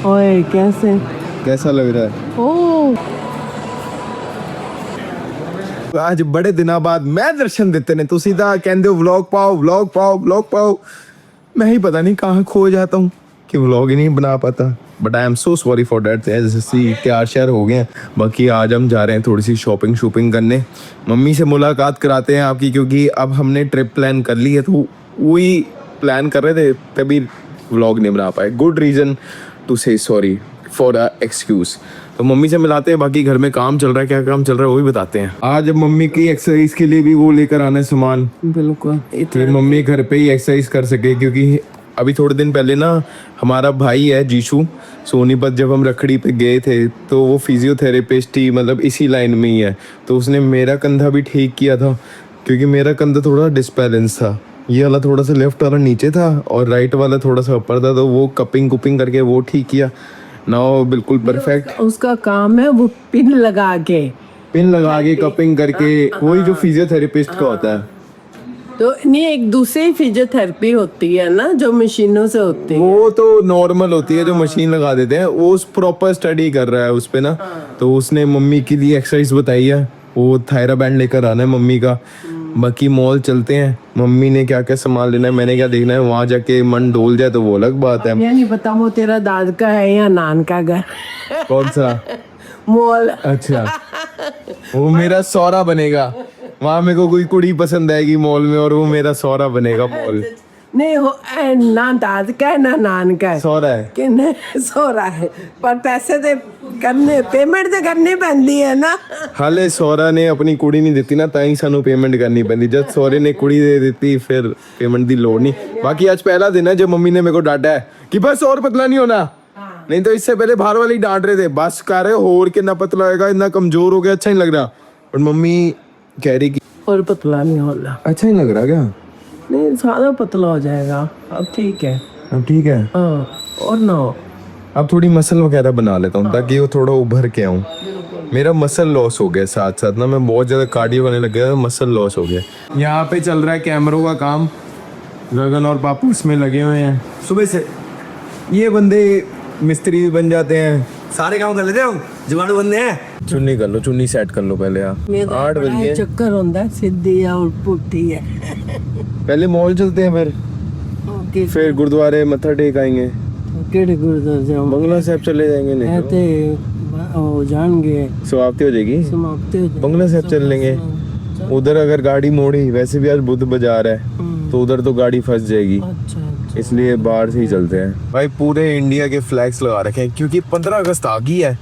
ओए कैसे कैसा लग रहा है? ओ आज बड़े दिनों बाद मैं दर्शन देते ने तुसी दा कहंदे हो व्लॉग पाओ। मैं ही पता नहीं कहाँ खो जाता हूँ कि व्लॉग ही नहीं बना पाता। But I am so sorry for that. जैसे तैयार श्यार हो गए हैं। बाकी आज हम जा रहे हैं थोड़ी सी शॉपिंग करने। मम्मी से मुलाकात कराते हैं आपकी, क्योंकि अब हमने ट्रिप प्लान कर ली है, तो वही प्लान कर रहे थे तभी व्लॉग नहीं बना पाए। गुड रीज़न टू से सॉरी फॉर अ एक्सक्यूज। तो मम्मी से मिलाते हैं, बाकी घर में काम चल रहा है, क्या काम चल रहा है वो भी बताते हैं। आज मम्मी की एक्सरसाइज के लिए भी वो लेकर आना है सामान, बिल्कुल फिर मम्मी घर पे ही एक्सरसाइज कर सके। क्योंकि अभी थोड़े दिन पहले ना हमारा भाई है जीशू सोनीपत, जब हम रखड़ी पे गए थे तो वो फिजियोथेरेपिस्ट ही मतलब इसी लाइन में ही है, तो उसने मेरा कंधा भी ठीक किया था। क्योंकि मेरा कंधा थोड़ा डिसबैलेंस था, ये वाला थोड़ा सा लेफ्ट वाला नीचे था और राइट वाला थोड़ा सा ऊपर था, तो वो कपिंग करके वो ठीक किया। नाउ बिल्कुल परफेक्ट। उसका काम है वो पिन लगा के कपिंग करके, वही जो फिजियोथेरेपिस्ट का होता है। तो नहीं, एक दूसरी फिजियोथेरेपी होती है ना जो मशीनों से होती है। वो तो नॉर्मल होती है जो मशीन लगा देते हैं, वो उस प्रॉपर स्टडी कर रहा है उस पे ना। तो उसने मम्मी के लिए एक्सरसाइज बताई है, वो थायरा बैंड लेकर आना है मम्मी का। बाकी मॉल चलते हैं, मम्मी ने क्या क्या सामान लेना है, मैंने क्या देखना है, वहाँ जाके मन डोल जाए तो वो अलग बात है। ये नहीं पता वो तेरा दाद का है या नान का घर। कौन सा? मॉल। अच्छा, वो मेरा सौरा बनेगा। वहाँ मेरे को कोई कुड़ी पसंद आएगी मॉल में और वो मेरा सौरा बनेगा मॉल। नहीं हो ना दाद का है ना नान का है, सौरा है कि नहीं सौरा है, पर पैसे तो करने पेमेंट तो करनी पैंदी है ना। हाले सौरा ने अपनी कुड़ी नहीं देती ना, ताई सानू पेमेंट करनी पैंदी। जब सौरे ने कुड़ी दे देती फिर पेमेंट दी लोड़ नहीं। बाकी आज पहला दिन है जब मम्मी ने मेरे को डांटा है कि बस और पतला नहीं होना। नहीं तो इससे पहले बाहर वाले डांट रहे थे, बस कर रहे हो कि ना पतला होएगा, इतना कमजोर हो गया, अच्छा नहीं लग रहा। और मम्मी कह रही कि और पतला नहीं हो रहा। अच्छा नहीं लग रहा क्या? नहीं सारा पतला हो जाएगा, अब ठीक है। अब ठीक है। हाँ, और ना हो। अब थोड़ी मसल वगैरह बना लेता हूँ ताकि वो थोड़ा उभर के आऊँ। मेरा मसल लॉस हो गया साथ साथ ना, मैं बहुत ज़्यादा कार्डियो करने लग गया, मसल लॉस हो गया। यहाँ पे चल रहा है कैमरों का काम, गगन और पापू इसमें लगे हुए हैं सुबह से। ये बंदे मिस्त्री भी बन जाते हैं, सारे काम कर लेते हो, जुगाड़ू बंदे हैं। चुन्नी कर लो, चुन्नी सेट कर लो पहले आप। 8 बज गए, चक्कर होता है, सीधी है और पुट्ठी है। पहले मॉल चलते हैं, फिर गुरुद्वारे मत्था टेक आएंगे। केड़े गुरुद्वारे जाऊं? बंगला साहब चले जाएंगे, नहीं तो ऐते ओ जाएंगे, समाप्ति हो जाएगी। समाप्ति हो जाएगी। बंगला साहब चल लेंगे। उधर अगर गाड़ी मोड़ी, वैसे भी आज बुध बाजार है तो उधर तो गाड़ी फंस जाएगी, अच्छा इसलिए बाहर से ही चलते हैं। भाई पूरे इंडिया के फ्लैग्स लगा रखे हैं क्योंकि 15 अगस्त आ गई है।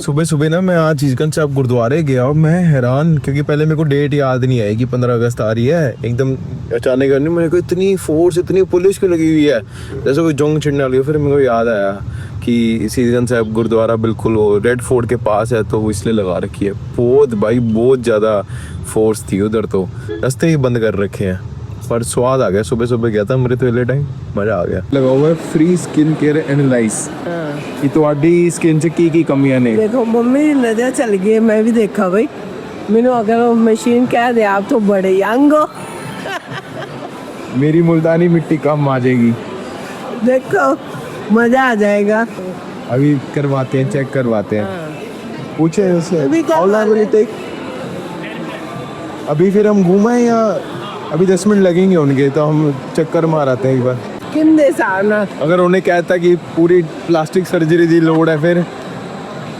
सुबह सुबह ना मैं आज चीजगंज साहब गुरुद्वारे गया और मैं हैरान, क्योंकि पहले मेरे को डेट याद नहीं आई कि 15 अगस्त आ रही है। एकदम अचानक नहीं, मेरे को इतनी फोर्स, इतनी पुलिस की लगी हुई है जैसे कोई जंग छिड़ने वाली हो। फिर मेरे को याद आया कि चीजगंज साहब गुरुद्वारा बिल्कुल वो रेड फोर्ट के पास है, तो वो इसलिए लगा रखी है। बहुत ज़्यादा फोर्स थी उधर, तो रास्ते ही बंद कर रखे हैं। पर स्वाद आ गया, सुबह सुबह गया था अमृत वेले टाइम, मजा आ गया। लगा हुआ है फ्री स्किन केयर एनालाइज कि ਤੁਹਾਡੀ स्किन च की कमियां ने। देखो मम्मी की नजर चल गई, मैं भी देखा भाई। मैंने अगर वो मशीन कह दे आप तो बड़े यंग हो। मेरी मुल्तानी मिट्टी कम आ जाएगी, देखो मजा आ जाएगा। अभी करवाते हैं, चेक करवाते हैं। पूछे उससे अभी how long will it take? अभी फिर हम घूमें या अभी 10 मिनट लगेंगे उनके, तो हम चक्कर मार आते हैं एक बार। किन दे सामना अगर उन्हें कहता कि पूरी प्लास्टिक सर्जरी दी लोड है, फिर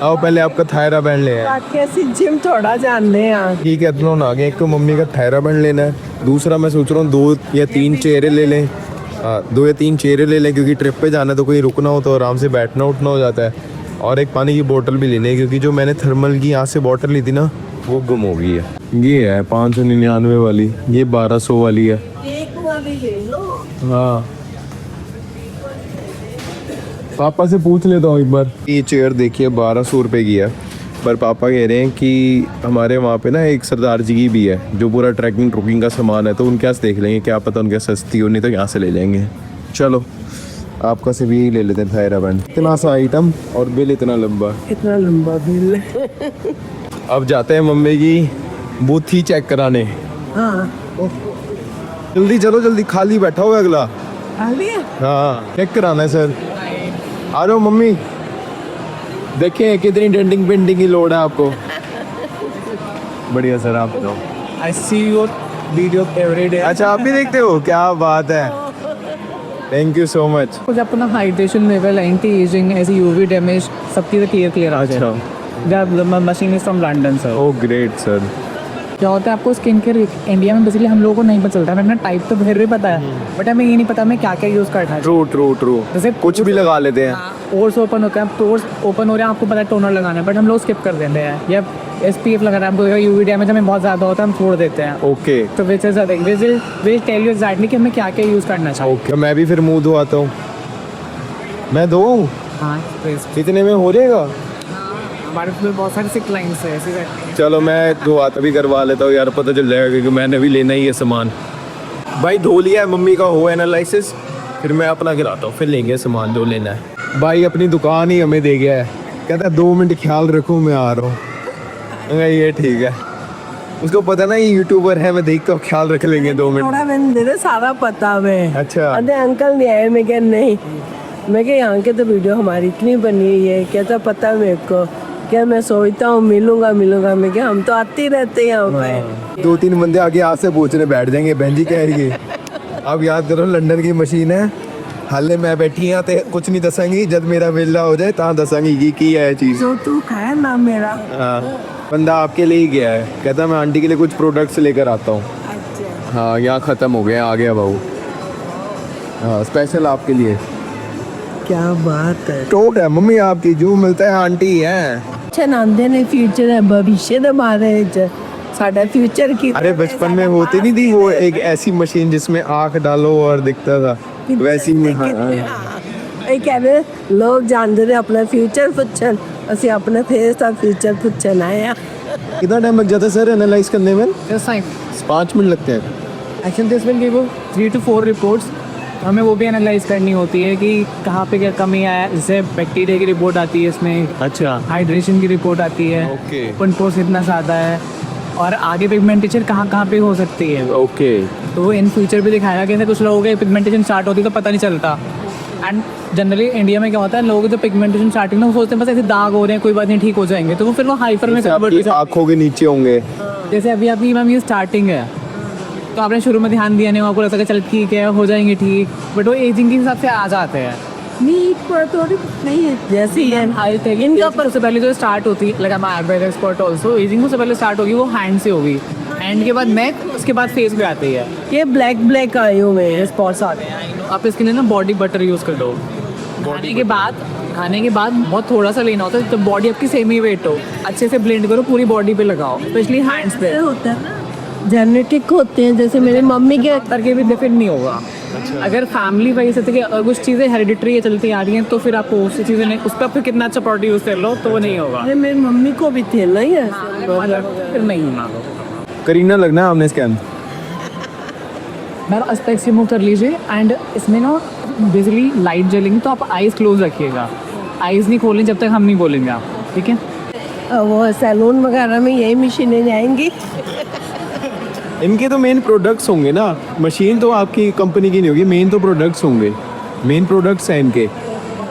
आओ पहले आपका थायरा बैंड ले आए। कैसी जिम थोड़ा जानते हैं। ठीक है, दोनों आ गए। एक तो मम्मी का थायरा बैंड लेना है, दूसरा मैं सोच रहा हूँ 2 या 3 चेहरे ले लें। 2 या 3 चेहरे ले लें, क्योंकि ट्रिप पे जाना है तो कहीं रुकना हो तो आराम से बैठना उठना हो जाता है। और एक पानी की बोतल भी लेनी है, क्योंकि जो मैंने थर्मल की यहाँ से बोतल ली थी ना, वो गुम हो गई है। ये है 599 वाली, ये 1200 वाली है। एक वाली ले लो। हाँ, पापा से पूछ लेता हूँ एक बार। ये चेयर देखिए 1200 रुपये की है, पर पापा कह रहे हैं कि हमारे वहाँ पे ना एक सरदार जी की भी है जो पूरा ट्रैकिंग ट्रुकिंग का सामान है, तो उनके पास देख लेंगे, क्या पता उनके सस्ती हो, नहीं तो यहाँ से ले लेंगे। चलो आपका से भी ले लेते हैं थायरा बैंड। इतना सा आइटम और बिल इतना लंबा, इतना लंबा बिल। अब जाते हैं मम्मी की बूथी चेक कराने। हाँ जल्दी चलो, जल्दी, खाली बैठा हुआ अगला। आ लिया। हाँ चेक कराना है सर, आ जाओ मम्मी। देखिए कितनी डेंटिंग पेंटिंग की लोड है आपको। बढ़िया सर, आप बताओ। I see your video every day. अच्छा, आप भी देखते हो, क्या बात है, थैंक यू सो मच। कुछ अपना हाइड्रेशन लेवल, एंटी एजिंग, ऐसे यूवी डैमेज सब चीज़ें क्लियर आ अच्छा। जाए। Machine is from London sir. Oh great sir. क्या होता है आपको स्किन केयर इंडिया में बेसिकली हम लोगों को नहीं पता चलता है, हमें अपना टाइप तो फिर भी पता है, बट हमें ये नहीं पता हमें क्या क्या यूज़ करना है। ट्रू ट्रू ट्रू, जैसे कुछ भी लगा लेते हैं। पोर्स ओपन होते हैं, पोर्स ओपन हो रहे हैं, आपको पता है टोनर लगाना है, बट हम लोग स्किप कर देते हैं, या SPF लगाना है, हमको यूवी डैमेज हमें बहुत ज़्यादा होता है, हम छोड़ देते हैं। ओके तो which is will tell you exactly कि हमें क्या क्या यूज़ करना चाहिए। ओके, मैं भी फिर मुंह धोआता हूँ। मैं धोऊं? हाँ प्लीज। इतने में हो जाएगा? हमारे पास बहुत सारे सिक लाइन्स है ऐसी करती हैं। चलो मैं धोआता भी करवा लेता हूँ यार, पता चल जाएगा क्योंकि मैंने भी लेना ही है सामान। भाई धो लिया है, मम्मी का हो एनालिसिस, फिर मैं अपना गिराता हूँ, फिर लेंगे सामान जो लेना है। भाई अपनी दुकान ही हमें दे गया है, कहता है 2 मिनट ख्याल रखो मैं आ रहा हूँ। ये ठीक है, उसको पता ना ये यूट्यूबर है, मैं देख कर ख्याल रख लेंगे 2 मिनट। थोड़ा मैंने दे सारा पता मैं। अच्छा। अरे अंकल नहीं आए, मैं क्या नहीं, मैं क्या यहाँ के तो वीडियो हमारी इतनी बनी हुई है, कहता पता मेरे को, क्या मैं सोचता हूँ मिलूंगा, मैं क्या हम तो आते ही रहते हैं यहाँ पे। 2-3 बंदे आगे हाथ से पूछने बैठ जाएंगे, बहन जी क्या है ये। अब याद करो लंदन की मशीन है, हाले मैं बैठी हाँ तो कुछ नहीं दसांगी, जब मेरा वेला हो जाए ता दसांगी ये की है चीज़। जो तू खाए ना मेरा। हाँ, बंदा आपके लिए ही गया है, कहता मैं आंटी के लिए कुछ प्रोडक्ट्स लेकर आता हूँ। अच्छा। हाँ यहाँ ख़त्म हो गया, आ गया बहू। हाँ स्पेशल आपके लिए। क्या बात है। टोट है मम्मी आपकी, जो मिलता है आंटी है। अच्छा नांदे ने फ्यूचर है, भविष्य दे बारे च साडा फ्यूचर की। अरे बचपन में होती नहीं थी वो एक ऐसी मशीन जिसमें आँख डालो और दिखता था, वैसी में। हाँ ਇਹ ਕਹਿੰਦੇ ਲੋਕ ਜਾਣਦੇ ਨੇ ਆਪਣਾ ਫਿਊਚਰ ਪੁੱਛਣ, ਅਸੀਂ ਆਪਣੇ ਫੇਸ ਦਾ ਫਿਊਚਰ ਪੁੱਛਣ ਆਏ ਆ। कितना टाइम लग जाता है सर एनालाइज करने में? Just time. 5 मिनट लगते हैं। Action this will give 3 to 4 reports, हमें वो भी एनालाइज करनी होती है कि कहाँ पे क्या कमी आया। जैसे बैक्टीरिया की रिपोर्ट आती है इसमें, अच्छा हाइड्रेशन की रिपोर्ट आती है, ओके ओपन पोर्स इतना ज़्यादा है, और आगे पिगमेंटेशन कहाँ कहाँ पे हो सकती है। ओके। तो वो इन फ्यूचर भी दिखाया कि कुछ लोगों के पिगमेंटेशन स्टार्ट होती है तो पता नहीं चलता। एंड जनरली इंडिया में क्या होता है, लोग जो पिगमेंटेशन स्टार्टिंग में वो सोचते हैं बस ऐसे दाग हो रहे हैं, कोई बात नहीं ठीक हो जाएंगे, तो वो फिर वो हाइपर में कन्वर्ट हो जाते हैं। आँखों के नीचे होंगे। जैसे अभी आपकी मैम ये स्टार्टिंग है, तो आपने शुरू में ध्यान दिया नहीं, आपको लगता है चल ठीक है हो जाएंगे ठीक, बट वो एजिंग के हिसाब से आ जाते हैं। नीट पर थोड़ी नहीं है जैसी है इनका पर उससे पहले जो स्टार्ट होती है, like I am expert also, ageing से पहले स्टार्ट होगी वो हैंड से होगी, हैंड के बाद नेक, उसके बाद फेस पे आती है। ये ब्लैक ब्लैक आए हुए हैं स्पॉट्स आते हैं। आप इसके लिए ना बॉडी बटर यूज़ कर लो। खाने के बाद बहुत थोड़ा सा लेना होता है, तो बॉडी आपकी सेम ही वेट हो, अच्छे से ब्लेंड करो, पूरी बॉडी पे लगाओ, स्पेशली हैंड्स पे। होता है ना, जेनेटिक होते हैं, जैसे मेरी मम्मी के करके भी डिफरेंट नहीं होगा। अगर फैमिली वाइज से कि कुछ चीज़ें हेरिडिटरी चलती आ रही हैं, तो फिर आपको उस चीज़ें नहीं, उस पर आप फिर कितना अच्छा प्रोडक्ट यूज़ कर लो तो वो नहीं होगा। अरे मेरी मम्मी को भी थे ना ये फिर नहीं होना। करीना लगना है आपने स्कैन। मैम एस्पेक्ट्स रिमूव कर लीजिए, एंड इसमें ना बेसिकली लाइट जलेंगी तो आप आइज़ क्लोज रखिएगा, आइज़ नहीं खोलें जब तक हम नहीं बोलेंगे आप, ठीक है। वो सैलून वगैरह में यही मशीनें जाएंगी। इनके तो मेन प्रोडक्ट्स होंगे ना, मशीन तो आपकी कंपनी की नहीं होगी, मेन तो प्रोडक्ट्स होंगे, मेन प्रोडक्ट्स हैं इनके।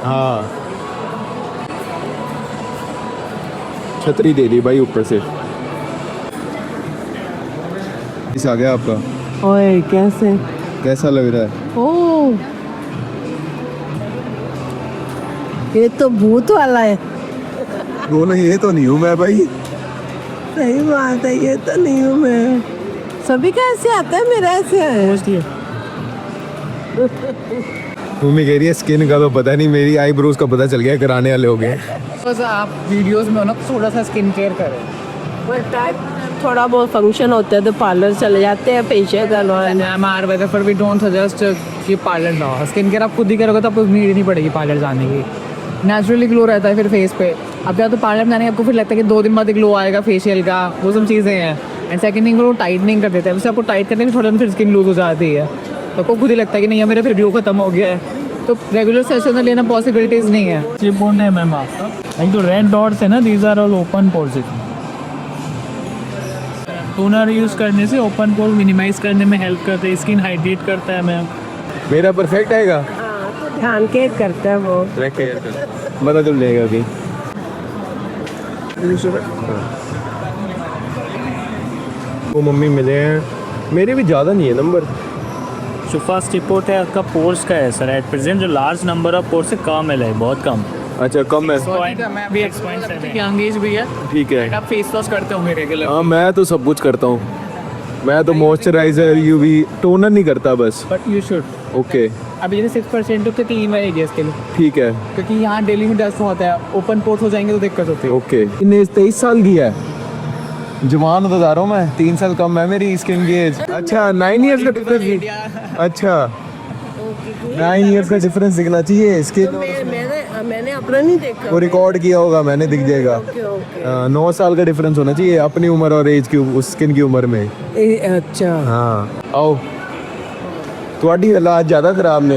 हाँ छतरी दे दी भाई ऊपर से। इस आ गया आपका। ओए कैसे, कैसा लग रहा है? ओह ये तो भूत वाला है। बोलो ये तो नहीं हूँ मैं भाई। सही बात है, ये तो नहीं हूँ मैं। सभी का ऐसे आता है, मेरा ऐसे है। मम्मी कह रही है स्किन का तो पता नहीं, मेरी आईब्रोज का पता चल गया, कराने वाले हो गए। बस आप वीडियोस में हो ना तो थोड़ा सा स्किन केयर करें। थोड़ा बहुत फंक्शन होता है तो पार्लर चले जाते हैं फेशियल करवाने। फॉर वी डोंट सजेस्ट कि पार्लर जाओ, स्किन केयर आप खुद ही करोगे तो आपको नीड नहीं पड़ेगी पार्लर जाने की, नेचुरली ग्लो रहता है फिर फेस पे। अब या तो पार्लर में जाने के आपको फिर लगता है कि 2 दिन बाद ग्लो आएगा फेशियल का, वो सब चीज़ें हैं। एंड सेकंड थिंग वो टाइटनिंग कर देता है, उससे आपको टाइट करने में थोड़ा फिर स्किन लूज हो जाती है, तो आपको खुद ही लगता है कि नहीं मेरा फिर ग्लो खत्म हो गया है, तो रेगुलर सेशन में लेना पॉसिबिलिटीज़ नहीं है। ये बोर्ड है मैम आपका, लाइक जो रेड डॉट्स है ना, these are all open pores. Toner use करने से ओपन पोर मिनिमाइज करने में हेल्प करता है, स्किन हाइड्रेट करता है मैम। मेरा परफेक्ट आएगा। ध्यान के करता है वो। पता चल जाएगा अभी। वो मम्मी मिले हैं, मेरे भी ज़्यादा नहीं है नंबर। जो फर्स्ट रिपोर्ट है आपका पोर्स का है सर, एट प्रेजेंट जो लार्ज नंबर ऑफ पोर्स है कम है, बहुत कम। अच्छा कम है, मैं भी यंग एज भी है। ठीक है। आप फेस वॉश करते होंगे रेगुलर? हाँ मैं तो सब कुछ करता हूँ, मैं तो मॉइस्चराइजर यूवी टोनर नहीं करता बस। But you should. ओके अभी जैसे 6% तो क्लीन रहेगी इसके लिए, ठीक है। क्योंकि यहाँ दिल्ली में डस्ट होता है, ओपन पोर्ट हो जाएंगे तो दिक्कत होती है। ओके इन्हें 23 साल की है, जवान बता रहा हूँ मैं, 3 साल कम है मेरी स्किन की एज। अच्छा 9 इयर्स का डिफरेंस, अच्छा 9 इयर्स का डिफरेंस दिखना चाहिए इसके। मैंने अपना नहीं देखा, वो रिकॉर्ड किया होगा मैंने, दिख जाएगा। ओके ओके 9 साल का डिफरेंस होना चाहिए अपनी उम्र और एज की, उस स्किन की उम्र में। अच्छा हाँ आओ, ਤੁਹਾਡੀ हालात ज़्यादा खराब ने,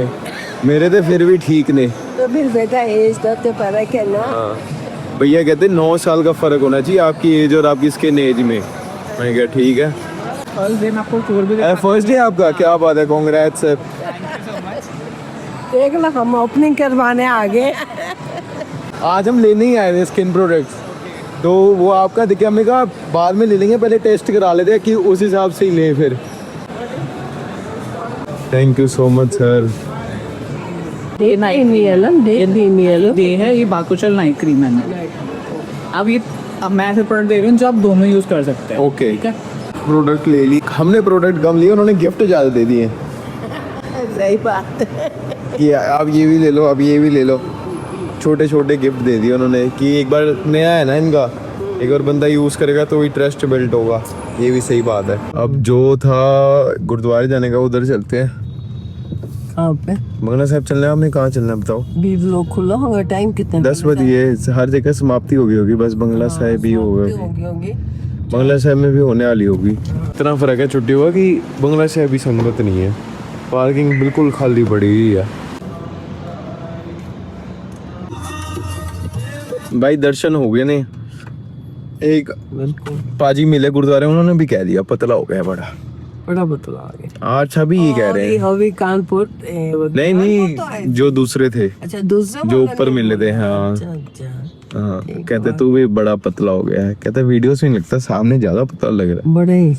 मेरे तो फिर भी ठीक ने। तो फिर बेटा एज का तो फर्क है ना। हाँ भैया कहते 9 साल का फ़र्क होना चाहिए आपकी एज और आपकी स्किन एज में। मैं क्या ठीक है। और दिन आपको टूर भी फर्स्ट डे आपका, क्या बात है, कांग्रेट्स सर। देख लो हम ओपनिंग करवाने आ गए। आज हम लेने ही आए थे स्किन प्रोडक्ट्स, तो वो आपका दिखे, हमने कहा बाद में ले लेंगे, पहले टेस्ट करा लेते हैं कि उस हिसाब से ही लें फिर। Thank you so much sir. ये है, ये बाकुचल नाइट क्रीम है। अब ये, अब मैं ऐसे प्रोडक्ट दे रही हूँ जो आप दोनों यूज कर सकते हैं। ओके ठीक है, प्रोडक्ट ले ली हमने, प्रोडक्ट कम लिए, उन्होंने गिफ्ट ज़्यादा दे दिए सही बात। कि आप ये भी ले लो, अब ये भी ले लो, छोटे छोटे गिफ्ट दे दिए उन्होंने कि एक बार नया है ना इनका, एक बार बंदा यूज़ करेगा तो ही ट्रस्ट बिल्ड होगा। ये भी सही बात है। अब जो था गुरुद्वारे जाने का, उधर चलते हैं। कहाँ पे? बंगला साहब चलना है, आपने कहाँ चलना है बताओ? बीस लोग खुला होगा, टाइम कितना? 10 बजे, हर जगह समाप्ति हो गई होगी, बस बंगला साहब ही होगा। होगी। बंगला साहब में भी होने वाली होगी। इतना फ़र्क है छुट्टी हुआ कि बंगला साहब भी संगत नहीं है, पार्किंग बिल्कुल खाली पड़ी हुई है। भाई दर्शन हो गए ने, एक पाजी मिले गुरुद्वारे, उन्होंने भी कह दिया पतला हो गया बड़ा बतला आ गया। अच्छा भी ये कह रहे हैं। अभी कानपुर नहीं जो दूसरे थे, अच्छा दूसरा जो ऊपर मिले थे। हाँ अच्छा हाँ, कहते तू भी बड़ा पतला हो गया है, कहते वीडियोस में लगता सामने ज्यादा पतला लग रहा है। बड़े ही।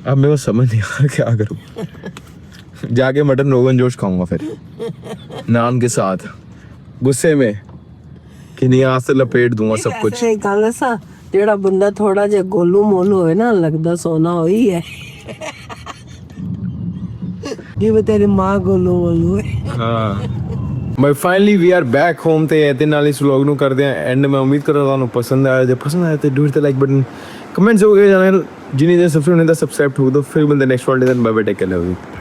अब मेरे को समझ नहीं आ रहा क्या करूं। जाके मटन रोगन जोश खाऊंगा फिर नान के साथ, गुस्से में कि नहीं आज से लपेट दूंगा सब कुछ। एक गल सा, जेड़ा बंदा थोड़ा जिहा गोलू मोलू है ना, लगदा सोना होई है। ये वो तेरी माँ गोलू मोलू है। हाँ भाई finally we are back home ਤੇ ਇਹਦੇ ਨਾਲ ਇਸ ਵਲੌਗ ਨੂੰ ਕਰਦੇ ਆ ਐਂਡ। ਮੈਂ ਉਮੀਦ ਕਰਦਾ ਤੁਹਾਨੂੰ ਪਸੰਦ ਆਇਆ, ਜੇ ਪਸੰਦ ਆਇਆ ਤੇ do hit the like button, comments ਹੋ ਗਏ ਚੈਨਲ ਜਿਨੀ ਦੇ ਸਬਸਕ੍ਰਾਈਬ ਨਹੀਂ ਤਾਂ ਸਬਸਕ੍ਰਾਈਬ ਠੋਕ ਦਿਓ। ਫਿਰ ਮਿਲਦੇ ਨੈਕਸਟ ਵਾਲੇ ਦਿਨ, bye bye, take care, love you.